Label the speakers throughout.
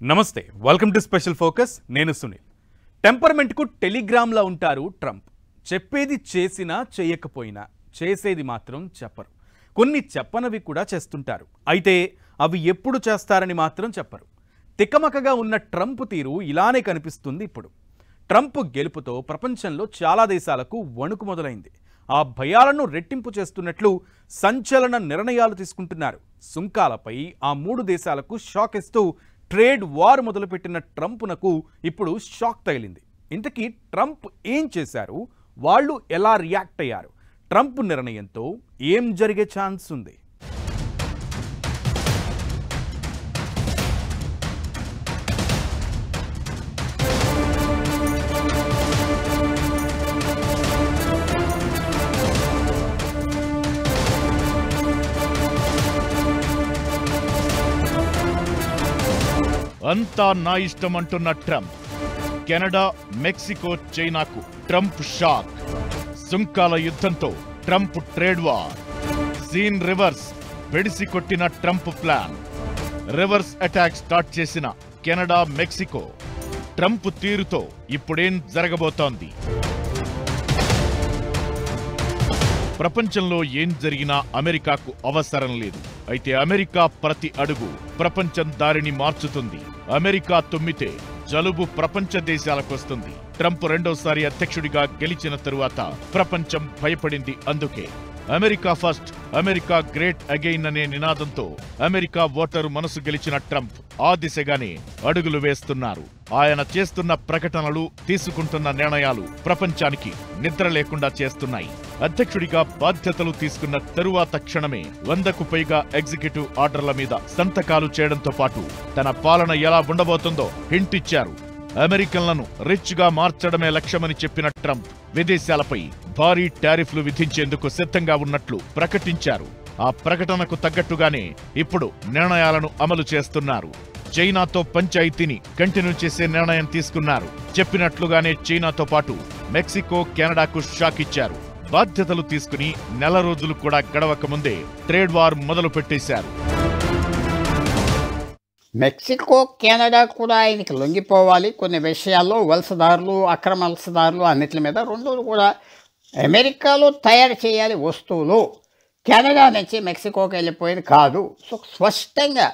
Speaker 1: నమస్తే welcome to special focus నేను Sunil temperament కు టెలిగ్రామ్ లా ఉంటారు ట్రంప్ చెప్పేది చేసినా చేయకపోయినా చేసేది మాత్రం చెప్పరు కొన్ని చెప్పనవి కూడా చేస్తుంటారు అయితే అవి ఎప్పుడు చేస్తారని మాత్రం చెప్పరు తికమకగా ఉన్న ట్రంప్ తీరు ఇలానే కనిపిస్తుంది ఇప్పుడు ట్రంప్ గెలుపుతో ప్రపంచంలో చాలా దేశాలకు వణుకు మొదలైంది ఆ భయాలను రెట్టింపు చేస్తున్నట్లు సంచలన నిర్ణయాలు తీసుకుంటున్నారు సుంకాలపై ఆ మూడు దేశాలకు షాక్ ఇస్తూ ట్రేడ్ వార్ మొదలుపెట్టిన ట్రంప్నకు ఇప్పుడు షాక్ తగిలింది ఇంతకీ ట్రంప్ ఏం చేశారు వాళ్ళు ఎలా రియాక్ట్ అయ్యారు ట్రంప్ నిర్ణయంతో ఏం జరిగే ఛాన్స్ ఉంది
Speaker 2: అంతా నా ఇష్టం అంటున్న ట్రంప్ కెనడా మెక్సికో చైనాకు ట్రంప్ షాక్ సుంకాల యుద్ధంతో Trump trade war scene reverse బెడిసి కొట్టిన Trump plan reverse attack start చేసిన కెనడా మెక్సికో ట్రంప్ తీరుతో ఇప్పుడేం జరగబోతోంది ప్రపంచంలో ఏం జరిగినా అమెరికాకు అవసరం లేదు అయితే అమెరికా ప్రతి అడుగు ప్రపంచం దారిని మార్చుతుంది అమెరికా తుమ్మితే జలుబు ప్రపంచ దేశాలకొస్తుంది ట్రంప్ రెండోసారి అధ్యక్షుడిగా గెలిచిన తరువాత ప్రపంచం భయపడింది అందుకే America first America great again అనే నినాదంతో అమెరికా ఓటరు మనసు గెలిచిన ట్రంప్ ఆ దిశగానే అడుగులు వేస్తున్నారు ఆయన చేస్తున్న ప్రకటనలు తీసుకుంటున్న నిర్ణయాలు ప్రపంచానికి నిద్ర లేకుండా చేస్తున్నాయి అధ్యక్షుడిగా బాధ్యతలు తీసుకున్న తరువాత క్షణమే 100కు పైగా ఎగ్జిక్యూటివ్ ఆర్డర్ల మీద సంతకాలు చేయడంతో పాటు తన పాలన ఎలా ఉండబోతుందో హింట్ ఇచ్చారు అమెరికన్లను రిచ్ గా మార్చడమే లక్ష్యమని చెప్పిన ట్రంప్ విదేశాలపై భారీ టారిఫ్లు విధించేందుకు సిద్ధంగా ఉన్నట్లు ప్రకటించారు ఆ ప్రకటనకు తగ్గట్టుగానే ఇప్పుడు నిర్ణయాలను అమలు చేస్తున్నారు చైనాతో పంచాయతీని కంటిన్యూ చేసే నిర్ణయం తీసుకున్నారు చెప్పినట్లుగానే చైనాతో పాటు మెక్సికో కెనడాకు షాక్ ఇచ్చారు బాధ్యతలు తీసుకుని నెల రోజులు కూడా గడవక ముందే ట్రేడ్ వార్ మొదలు పెట్టేశారు
Speaker 3: మెక్సికో కెనడా కూడా ఆయనకి లొంగిపోవాలి కొన్ని విషయాల్లో వలసదారులు అక్రమ వలసదారులు అన్నిటి మీద రెండు కూడా అమెరికాలో తయారు చేయాలి వస్తువులు కెనడా నుంచి మెక్సికోకి వెళ్ళిపోయింది కాదు సో స్పష్టంగా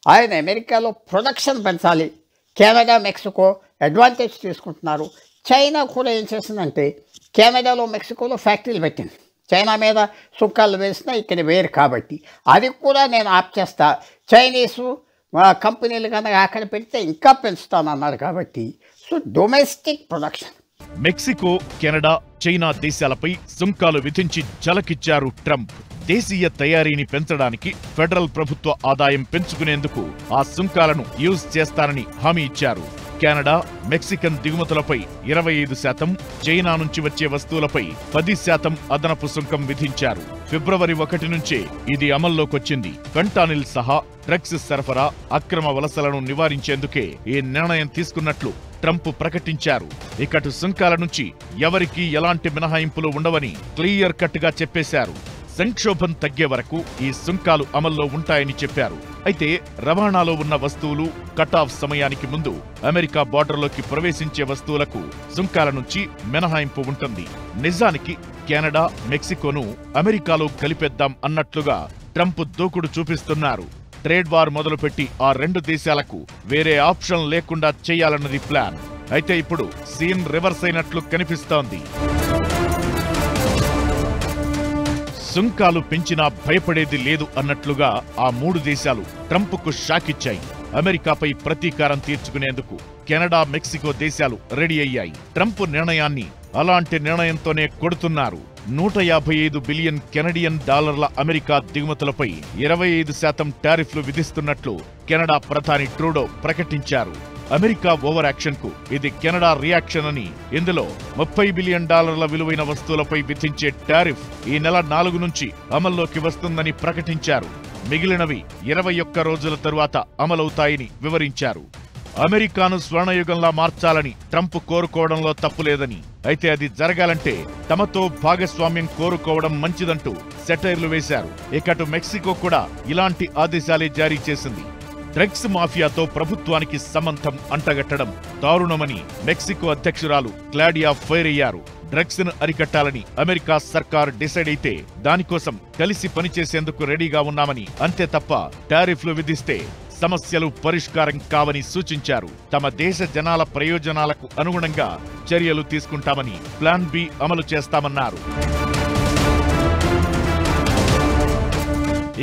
Speaker 3: ఆయన అమెరికాలో ప్రొడక్షన్ పెంచాలి కెనడా మెక్సికో అడ్వాంటేజ్ తీసుకుంటున్నారు చైనా కూడా ఏం చేసిందంటే కెనడాలో మెక్సికోలో ఫ్యాక్టరీలు పెట్టింది చైనా మీద సుంకాలు వేసినా ఇక్కడ వేరు కాబట్టి అది కూడా నేను ఆప్ చేస్తా చైనీసు కంపెనీలు కనుక అక్కడ పెడితే ఇంకా పెంచుతానన్నారు కాబట్టి so domestic production
Speaker 2: Mexico Canada China దేశాలపై సుంకాలు విధించి జలకిచ్చారు ట్రంప్ దేశీయ తయారీని పెంచడానికి ఫెడరల్ ప్రభుత్వ ఆదాయం పెంచుకునేందుకు ఆ సుంకాలను యూజ్ చేస్తానని హామీ ఇచ్చారు కెనడా మెక్సికన్ దిగుమతులపై 25%, చైనా నుంచి వచ్చే వస్తువులపై 10% అదనపు సుంకం విధించారు ఫిబ్రవరి 1 నుంచే ఇది అమల్లోకొచ్చింది ఫెంటానిల్ సహా డ్రగ్స్ సరఫరా అక్రమ వలసలను నివారించేందుకే ఈ నిర్ణయం తీసుకున్నట్లు ట్రంప్ ప్రకటించారు ఇకటు సుంకాల నుంచి ఎవరికీ ఎలాంటి మినహాయింపులు ఉండవని క్లియర్ కట్ గా చెప్పేశారు సంక్షోభం తగ్గే వరకు ఈ సుంకాలు అమల్లో ఉంటాయని చెప్పారు అయితే రవాణాలో ఉన్న వస్తువులు కట్ ఆఫ్ సమయానికి ముందు అమెరికా బార్డర్లోకి ప్రవేశించే వస్తువులకు సుంకాల నుంచి మినహాయింపు ఉంటుంది నిజానికి కెనడా మెక్సికోను అమెరికాలో కలిపేద్దాం అన్నట్లుగా ట్రంప్ దూకుడు చూపిస్తున్నారు ట్రేడ్ వార్ మొదలుపెట్టి ఆ రెండు దేశాలకు వేరే ఆప్షన్ లేకుండా చేయాలన్నది ప్లాన్ అయితే ఇప్పుడు సీన్ రివర్స్ అయినట్లు కనిపిస్తోంది సుంకాలు పెంచినా భయపడేది లేదు అన్నట్లుగా ఆ మూడు దేశాలు ట్రంప్కు షాక్ ఇచ్చాయి అమెరికాపై ప్రతీకారం తీర్చుకునేందుకు కెనడా మెక్సికో దేశాలు రెడీ అయ్యాయి ట్రంప్ నిర్ణయాన్ని అలాంటి నిర్ణయంతోనే కొడుతున్నారు 155 బిలియన్ కెనడియన్ డాలర్ల అమెరికా దిగుమతులపై 25% టారిఫ్లు విధిస్తున్నట్లు కెనడా ప్రధాని ట్రూడో ప్రకటించారు అమెరికా ఓవర్ యాక్షన్ కు ఇది కెనడా రియాక్షన్ అని ఇందులో 30 బిలియన్ డాలర్ల విలువైన వస్తువులపై విధించే టారిఫ్ ఈ నెల 4 నుంచి అమల్లోకి వస్తుందని ప్రకటించారు మిగిలినవి 21 రోజుల తరువాత అమలవుతాయని వివరించారు అమెరికాను స్వర్ణయుగంలా మార్చాలని ట్రంప్ కోరుకోవడంలో తప్పులేదని అయితే అది జరగాలంటే తమతో భాగస్వామ్యం కోరుకోవడం మంచిదంటూ సెటైర్లు వేశారు ఇకటు మెక్సికో కూడా ఇలాంటి ఆదేశాలే జారీ చేసింది డ్రగ్స్ మాఫియాతో ప్రభుత్వానికి సంబంధం అంటగట్టడం దారుణమని మెక్సికో అధ్యక్షురాలు క్లాడియా ఫైర్ అయ్యారు. డ్రగ్స్ ను అరికట్టాలని అమెరికా సర్కార్ డిసైడ్ అయితే దానికోసం కలిసి పనిచేసేందుకు రెడీగా ఉన్నామని, అంతే తప్ప టారిఫ్లు విధిస్తే సమస్యలు పరిష్కారం కావని సూచించారు. తమ దేశ జనాల ప్రయోజనాలకు అనుగుణంగా చర్యలు తీసుకుంటామని, ప్లాన్ బి అమలు చేస్తామన్నారు.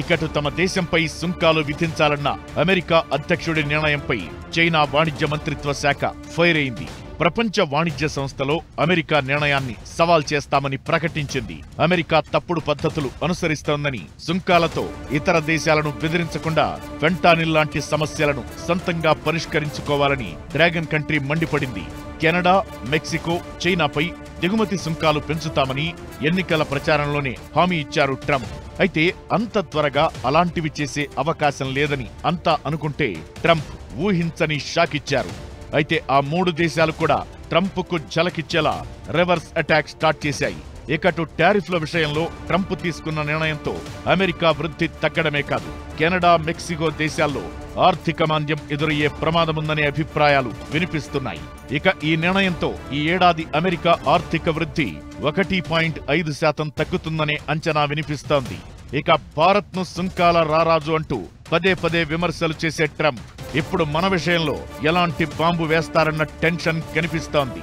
Speaker 2: ఇకటు తమ దేశంపై సుంకాలు విధించాలన్న అమెరికా అధ్యక్షుడి నిర్ణయంపై చైనా వాణిజ్య మంత్రిత్వ శాఖ ఫైర్ అయింది. ప్రపంచ వాణిజ్య సంస్థలో అమెరికా నిర్ణయాన్ని సవాల్ చేస్తామని ప్రకటించింది. అమెరికా తప్పుడు పద్ధతులు అనుసరిస్తోందని, సుంకాలతో ఇతర దేశాలను బెదిరించకుండా ఫెంటానిల్ లాంటి సమస్యలను సొంతంగా పరిష్కరించుకోవాలని డ్రాగన్ కంట్రీ మండిపడింది. కెనడా, మెక్సికో, చైనాపై దిగుమతి సుంకాలు పెంచుతామని ఎన్నికల ప్రచారంలోనే హామీ ఇచ్చారు ట్రంప్. అయితే అంత త్వరగా అలాంటివి చేసే అవకాశం లేదని అంతా అనుకుంటే ట్రంప్ ఊహించని షాకిచ్చారు. అయితే ఆ 3 దేశాలు కూడా ట్రంప్కు ఝలకిచ్చేలా రివర్స్ అటాక్ స్టార్ట్ చేశాయి. ఇకటు టారిఫ్ల విషయంలో ట్రంప్ తీసుకున్న నిర్ణయంతో అమెరికా వృద్ధి తగ్గడమే కాదు, కెనడా, మెక్సికో దేశాల్లో ఆర్థిక మాంద్యం ఎదురయ్యే ప్రమాదముందనే అభిప్రాయాలు వినిపిస్తున్నాయి. ఇక ఈ నిర్ణయంతో ఈ ఏడాది అమెరికా ఆర్థిక వృద్ధి 1.5% తగ్గుతుందనే అంచనా వినిపిస్తోంది. ఇక భారత్ను సుంకాల రారాజు అంటూ పదే పదే విమర్శలు చేసే ట్రంప్ ఇప్పుడు మన విషయంలో ఎలాంటి బాంబు వేస్తారన్న టెన్షన్ కనిపిస్తోంది.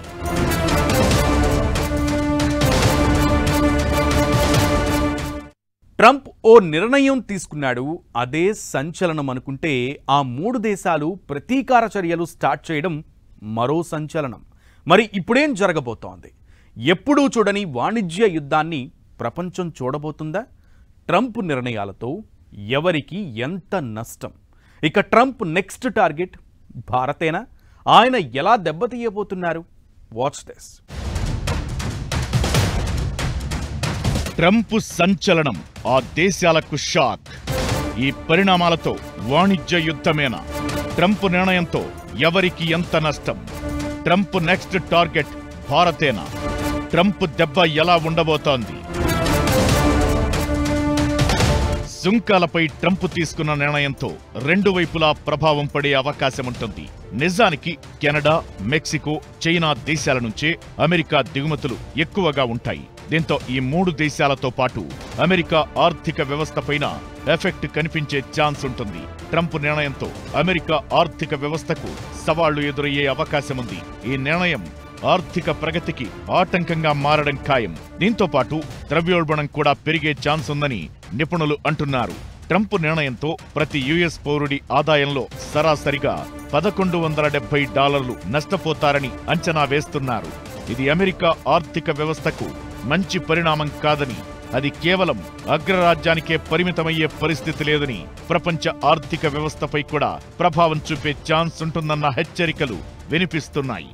Speaker 1: ట్రంప్ ఓ నిర్ణయం తీసుకున్నాడు, అదే సంచలనం అనుకుంటే ఆ 3 దేశాలు ప్రతీకార చర్యలు స్టార్ట్ చేయడం మరో సంచలనం. మరి ఇప్పుడేం జరగబోతోంది? ఎప్పుడూ చూడని వాణిజ్య యుద్ధాన్ని ప్రపంచం చూడబోతుందా? ట్రంప్ నిర్ణయాలతో ఎవరికి ఎంత నష్టం? ఇక ట్రంప్ నెక్స్ట్ టార్గెట్ భారతేనా? ఆయన ఎలా దెబ్బతీయబోతున్నారు? Watch this.
Speaker 2: ట్రంప్ సంచలనం, ఆ దేశాలకు షాక్. ఈ పరిణామాలతో వాణిజ్య యుద్ధమేనా? ట్రంప్ నిర్ణయంతో ఎవరికి ఎంత నష్టం? ట్రంప్ నెక్స్ట్ టార్గెట్ భారతేనా? ట్రంప్ దెబ్బ ఎలా ఉండబోతోంది? సుంకాలపై ట్రంప్ తీసుకున్న నిర్ణయంతో 2 వైపులా ప్రభావం పడే అవకాశముంటుంది. నిజానికి కెనడా, మెక్సికో, చైనా దేశాల నుంచే అమెరికా దిగుమతులు ఎక్కువగా ఉంటాయి. దీంతో ఈ 3 దేశాలతో పాటు అమెరికా ఆర్థిక వ్యవస్థపైన ఎఫెక్ట్ కనిపించే ఛాన్స్ ఉంటుంది. ట్రంప్ నిర్ణయంతో అమెరికా ఆర్థిక వ్యవస్థకు సవాళ్లు ఎదురయ్యే అవకాశముంది. ఈ నిర్ణయం ఆర్థిక ప్రగతికి ఆటంకంగా మారడం ఖాయం. దీంతో పాటు ద్రవ్యోల్బణం కూడా పెరిగే ఛాన్స్ ఉందని నిపుణులు అంటున్నారు. ట్రంప్ నిర్ణయంతో ప్రతి యుఎస్ పౌరుడి ఆదాయంలో సరాసరిగా $1,170 నష్టపోతారని అంచనా వేస్తున్నారు. ఇది అమెరికా ఆర్థిక వ్యవస్థకు మంచి పరిణామం కాదని, అది కేవలం అగ్రరాజ్యానికే పరిమితమయ్యే పరిస్థితి లేదని, ప్రపంచ ఆర్థిక వ్యవస్థపై కూడా ప్రభావం చూపే ఛాన్స్ ఉంటుందన్న హెచ్చరికలు వినిపిస్తున్నాయి.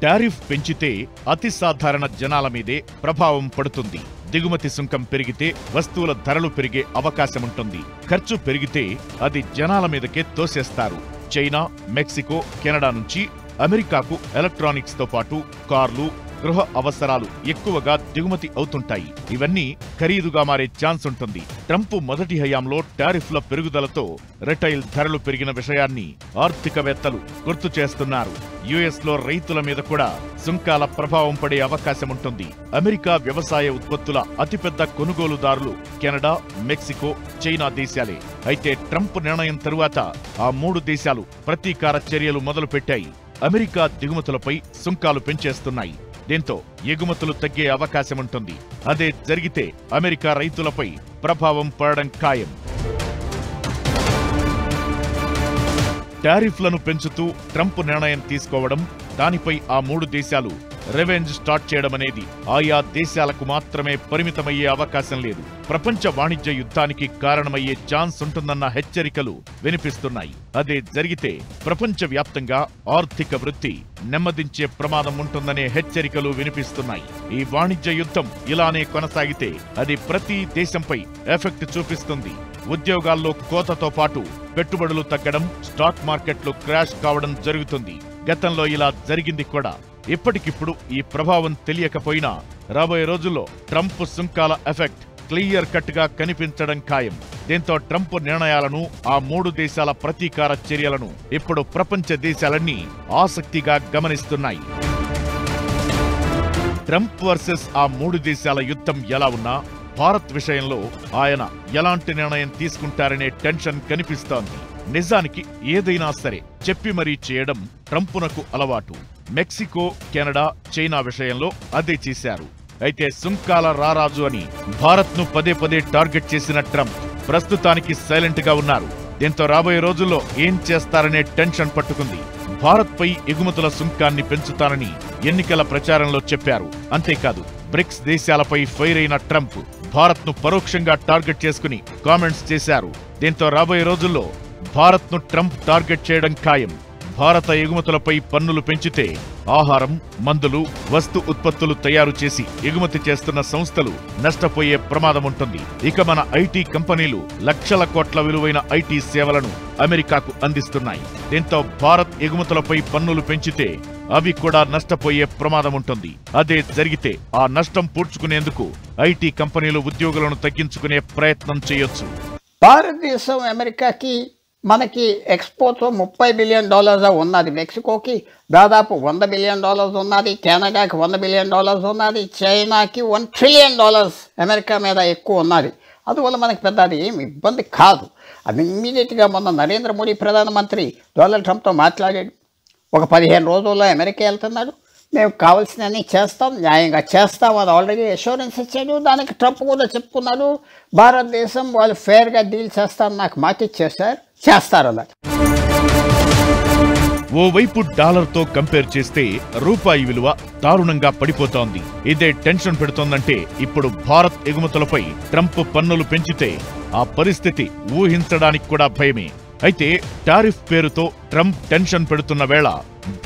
Speaker 2: టారిఫ్ పెంచితే అతి సాధారణ జనాల మీదే ప్రభావం పడుతుంది. దిగుమతి సుంకం పెరిగితే వస్తువుల ధరలు పెరిగే అవకాశముంటుంది. ఖర్చు పెరిగితే అది జనాల మీదకే తోసేస్తారు. చైనా, మెక్సికో, కెనడా నుంచి అమెరికాకు ఎలక్ట్రానిక్స్ తో పాటు కార్లు, గృహ అవసరాలు ఎక్కువగా దిగుమతి అవుతుంటాయి. ఇవన్నీ ఖరీదుగా మారే ఛాన్స్ ఉంటుంది. ట్రంప్ మొదటి హయాంలో టారిఫ్ల పెరుగుదలతో రిటైల్ ధరలు పెరిగిన విషయాన్ని ఆర్థికవేత్తలు గుర్తు చేస్తున్నారు. యుఎస్ లో రైతుల మీద కూడా సుంకాల ప్రభావం పడే అవకాశముంటుంది. అమెరికా వ్యవసాయ ఉత్పత్తుల అతిపెద్ద కొనుగోలుదారులు కెనడా, మెక్సికో, చైనా దేశాలే. అయితే ట్రంప్ నిర్ణయం తరువాత ఆ 3 దేశాలు ప్రతీకార చర్యలు మొదలుపెట్టాయి. అమెరికా దిగుమతులపై సుంకాలు పెంచేస్తున్నాయి. దీంతో ఎగుమతులు తగ్గే అవకాశముంటుంది. అదే జరిగితే అమెరికా రైతులపై ప్రభావం పడడం ఖాయం. టారిఫ్లను పెంచుతూ ట్రంప్ నిర్ణయం తీసుకోవడం, దానిపై ఆ 3 దేశాలు రెవెంజ్ స్టార్ట్ చేయడమనేది ఆయా దేశాలకు మాత్రమే పరిమితమయ్యే అవకాశం లేదు. ప్రపంచ వాణిజ్య యుద్ధానికి కారణమయ్యే ఛాన్స్ ఉంటుందన్న హెచ్చరికలు వినిపిస్తున్నాయి. అదే జరిగితే ప్రపంచవ్యాప్తంగా ఆర్థిక వృద్ధి నెమ్మదించే ప్రమాదం ఉంటుందనే హెచ్చరికలు వినిపిస్తున్నాయి. ఈ వాణిజ్య యుద్ధం ఇలానే కొనసాగితే అది ప్రతి దేశంపై ఎఫెక్ట్ చూపిస్తుంది. ఉద్యోగాల్లో కోతతో పాటు పెట్టుబడులు తగ్గడం, స్టాక్ మార్కెట్లు క్రాష్ కావడం జరుగుతుంది. గతంలో ఇలా జరిగింది కూడా. ఇప్పటికిప్పుడు ఈ ప్రభావం తెలియకపోయినా రాబోయే రోజుల్లో ట్రంప్ సుంకాల ఎఫెక్ట్ క్లియర్ కట్ గా కనిపించడం ఖాయం. దీంతో ట్రంప్ నిర్ణయాలను, ఆ 3 దేశాల ప్రతీకార చర్యలను ఇప్పుడు ప్రపంచ దేశాలన్నీ ఆసక్తిగా గమనిస్తున్నాయి. ట్రంప్ వర్సెస్ ఆ 3 దేశాల యుద్ధం ఎలా ఉన్నా భారత్ విషయంలో ఆయన ఎలాంటి నిర్ణయం తీసుకుంటారనే టెన్షన్ కనిపిస్తోంది. నిజానికి ఏదైనా సరే చెప్పి మరీ చేయడం ట్రంపునకు అలవాటు. మెక్సికో, కెనడా, చైనా విషయంలో అదే చేశారు. అయితే సుంకాల రారాజు అని భారత్ను పదే పదే టార్గెట్ చేసిన ట్రంప్ ప్రస్తుతానికి సైలెంట్ గా ఉన్నారు. దీంతో రాబోయే రోజుల్లో ఏం చేస్తారనే టెన్షన్ పట్టుకుంది. భారత్పై ఎగుమతుల సుంకాన్ని పెంచుతానని ఎన్నికల ప్రచారంలో చెప్పారు. అంతేకాదు బ్రిక్స్ దేశాలపై ఫైర్ అయిన ట్రంప్ భారత్ను పరోక్షంగా టార్గెట్ చేసుకుని కామెంట్స్ చేశారు. దీంతో రాబోయే రోజుల్లో భారత్ను ట్రంప్ టార్గెట్ చేయడం ఖాయం. భారత ఎగుమతులపై పన్నులు పెంచితే ఆహారం, మందులు, వస్తు ఉత్పత్తులు తయారు చేసి ఎగుమతి చేస్తున్న సంస్థలు నష్టపోయే ప్రమాదముంటుంది. ఇక మన ఐటీ కంపెనీలు లక్షల కోట్ల విలువైన ఐటీ సేవలను అమెరికాకు అందిస్తున్నాయి. దీంతో భారత్ ఎగుమతులపై పన్నులు పెంచితే అవి కూడా నష్టపోయే ప్రమాదముంటుంది. అదే జరిగితే ఆ నష్టం పూడ్చుకునేందుకు ఐటీ కంపెనీలు ఉద్యోగులను తగ్గించుకునే ప్రయత్నం చేయొచ్చు.
Speaker 3: భారతదేశం అమెరికాకి మనకి ఎక్స్పోర్ట్ $30 బిలియన్ ఉన్నది. మెక్సికోకి దాదాపు $100 బిలియన్ ఉన్నది. కెనడాకి $100 బిలియన్ ఉన్నది. చైనాకి $1 ట్రిలియన్ అమెరికా మీద ఎక్కువ ఉన్నది. అందువల్ల మనకి పెద్ద అది ఏమి ఇబ్బంది కాదు. అది ఇమ్మీడియట్గా మొన్న నరేంద్ర మోడీ ప్రధానమంత్రి డొనాల్డ్ ట్రంప్తో మాట్లాడాడు. ఒక 15 రోజుల్లో అమెరికా వెళ్తున్నాడు, మేము కావాల్సినవన్నీ చేస్తాం, న్యాయంగా చేస్తాం అని ఆల్రెడీ అష్యూరెన్స్ ఇచ్చాడు. దానికి ట్రంప్ కూడా చెప్పుకున్నాడు, భారతదేశం వాళ్ళు ఫేర్గా డీల్ చేస్తారని నాకు మాట ఇచ్చేసారు, చేస్తారన్నారు.
Speaker 2: ఓవైపు డాలర్తో కంపేర్ చేస్తే రూపాయి విలువ దారుణంగా పడిపోతోంది. ఇదే టెన్షన్ పెడుతోందంటే ఇప్పుడు భారత్ ఎగుమతులపై ట్రంప్ పన్నులు పెంచితే ఆ పరిస్థితి ఊహించడానికి కూడా భయమే. అయితే టారిఫ్ పేరుతో ట్రంప్ టెన్షన్ పెడుతున్న వేళ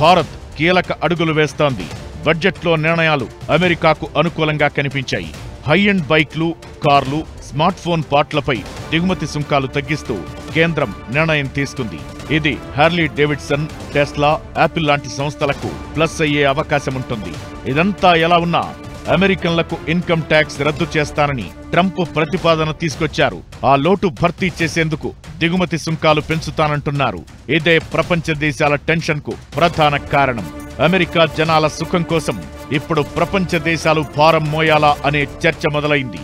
Speaker 2: భారత్ కీలక అడుగులు వేస్తోంది. బడ్జెట్లో నిర్ణయాలు అమెరికాకు అనుకూలంగా కనిపించాయి. హై ఎండ్ బైక్లు, కార్లు, స్మార్ట్ ఫోన్ పార్ట్లపై దిగుమతి సుంకాలు తగ్గిస్తూ కేంద్రం నిర్ణయం తీసుకుంది. ఇది హార్లీ డేవిడ్సన్, టెస్లా, యాపిల్ లాంటి సంస్థలకు ప్లస్ అయ్యే అవకాశముంటుంది. ఇదంతా ఎలా ఉన్నా అమెరికన్లకు ఇన్కమ్ ట్యాక్స్ రద్దు చేస్తానని ట్రంప్ ప్రతిపాదన తీసుకొచ్చారు. ఆ లోటు భర్తీ చేసేందుకు దిగుమతి సుంకాలు పెంచుతానంటున్నారు. ఇదే ప్రపంచ దేశాల టెన్షన్ కు ప్రధాన కారణం. అమెరికా జనాల సుఖం కోసం ఇప్పుడు ప్రపంచ దేశాలు భారం మోయాలా అనే చర్చ మొదలైంది.